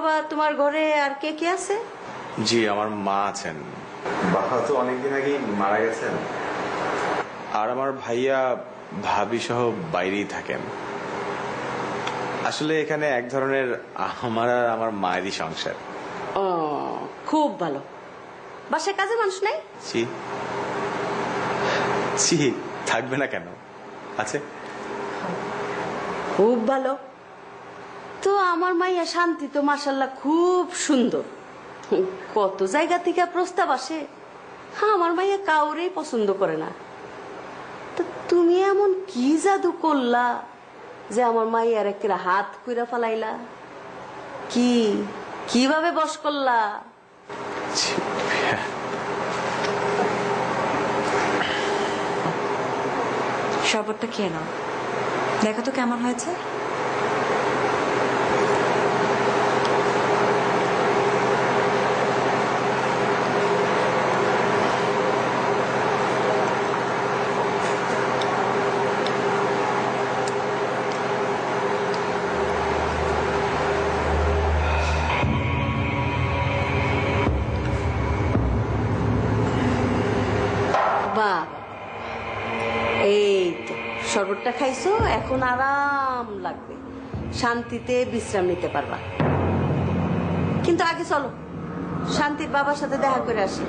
বাবা তোমার ঘরে আর কে কে আছে? জি, আমার মা আছেন। বাবা তো অনেকদিন আগেই মারা গেছেন। আর আমার ভাইয়া ভাবি সহ বাইরেই থাকেন। আসলে এখানে এক ধরনের আমার আর আমার মায়েরই সংসার। ও, খুব ভালো। বাসায় কাজে মানুষ নাই? জি জি, থাকবে না কেন, আছে। খুব ভালো। তো আমার মাইয়া শান্তি তো মাশাআল্লাহ খুব সুন্দর। কত জায়গা থেকে প্রস্তাব আসে, আমার মাইয়া কাউরেই পছন্দ করে না। তো তুমি এমন কি জাদু করলা যে আমার মাইয়ার একটা হাত কইরা ফালাইলা? কিভাবে বশ করলা? শরবতটা খেয়ে নাও, দেখো তো কেমন হয়েছে। বাহ, এই তো শরবতটা খাইছো, এখন আরাম লাগবে, শান্তিতে বিশ্রাম নিতে পারবা। কিন্তু আগে চলো শান্তির বাবার সাথে দেখা করে আসি।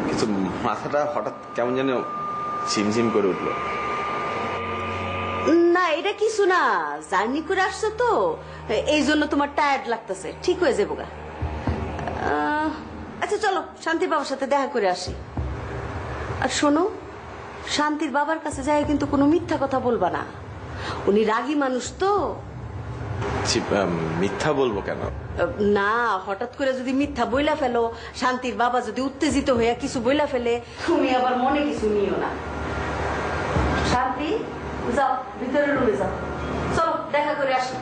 কিন্তু মাথাটা হঠাৎ কেমন যেন ঝিমঝিম করে উঠলো। না, এটা কিছু না, জার্নি করে আসছো তো এই জন্য তোমার টায়ার্ড লাগতেছে, ঠিক হয়ে যাবো গা। আচ্ছা চলো শান্তির বাবার সাথে দেখা করে আসি। আর শোনো, শান্তির বাবার কাছে যাই কিন্তু কোনো মিথ্যা কথা বলবা না, উনি রাগী মানুষ তো। মিথ্যা বলবো কেন? না, হঠাৎ করে যদি মিথ্যা বইলা ফেলো, শান্তির বাবা যদি উত্তেজিত হইয়া কিছু বইলা ফেলে, তুমি আবার মনে কিছু নিও না। শান্তি, যাও ভিতরে রুমে যাও, চলো দেখা করে আসি।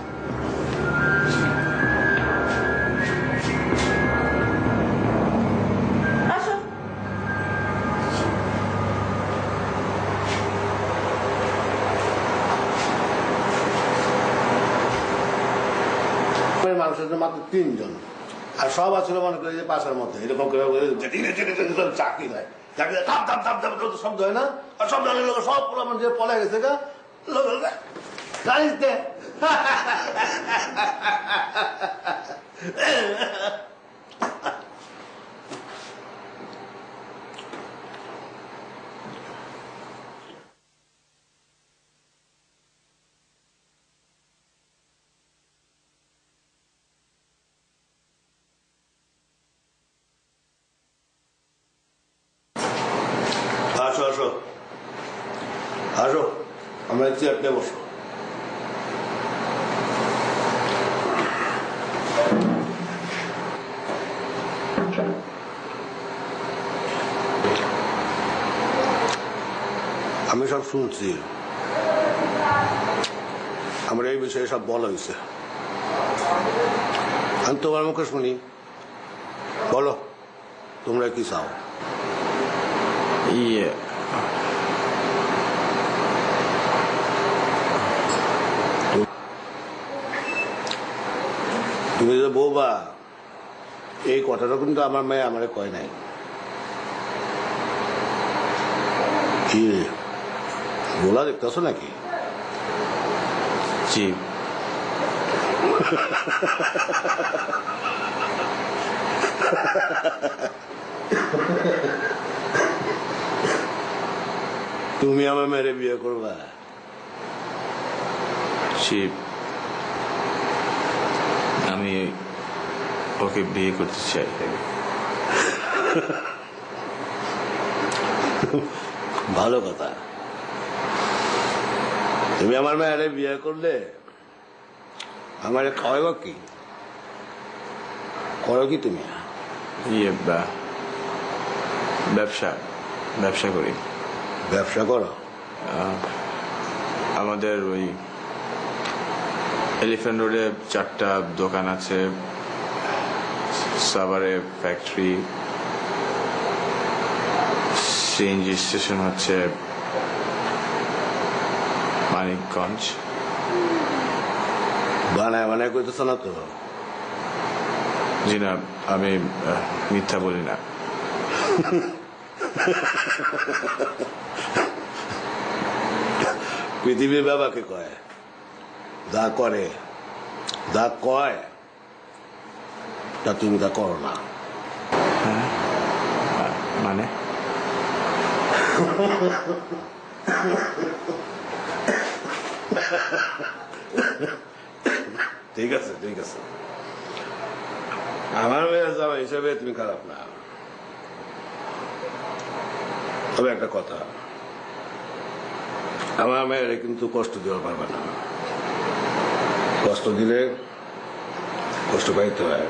আসো। মানুষের মাত্র 3 জন, আর সব আসলে মনে করে যে পাশের মধ্যে এরকম করে চাকরি দেয়, চাকরি থাপ থাপ থাপ থাপ শব্দ হয় না, আর শব্দ হলে লোক সব পুরো যে পলে গেছে গা লোক জানিস দে। আসো আসো আসো, আমরা চেয়ারতে বসো। আমি সব শুনছি, আমরা এই বিষয়ে সব বলা হয়েছে। আমি তোমার মুখে শুনি, বলো তোমরা কি চাও? ইয়ে, তুমি যে বৌবা, এই কথাটা কিন্তু আমার মেয়ে আমারে কয় নাই। কি বলা দেখতেছো নাকি? জি। তুমি আমার মেয়েরে বিয়ে করবা? জি, আমি ওকে বিয়ে করতে চাই। ভালো কথা। তুমি আমার মেয়েরে বিয়ে করলে আমার খাওয়াইব কি? করো কি তুমি? ইয়ে, ব্যবসা করি। ব্যবসা করো? আমাদের ওই এলিফ্যান্ট রোডে 4টা দোকান আছে, সাভারে ফ্যাক্টরি, সিএনজি স্টেশন হচ্ছে মানিকগঞ্জ। বানায় বানায় করতেছ না তো? জি না, আমি মিথ্যা বলি না। পৃথিবীর বাবাকে কয় যা করে, যা কয় তা তুমি তা করো না। মানে ঠিক আছে, ঠিক আছে, আমার মেয়ের জামা হিসেবে তুমি খারাপ না। তবে একটা কথা, আমার মেয়ের কিন্তু কষ্ট দেওয়া পারবে না। কষ্ট দিলে কষ্ট পাইতে হয়।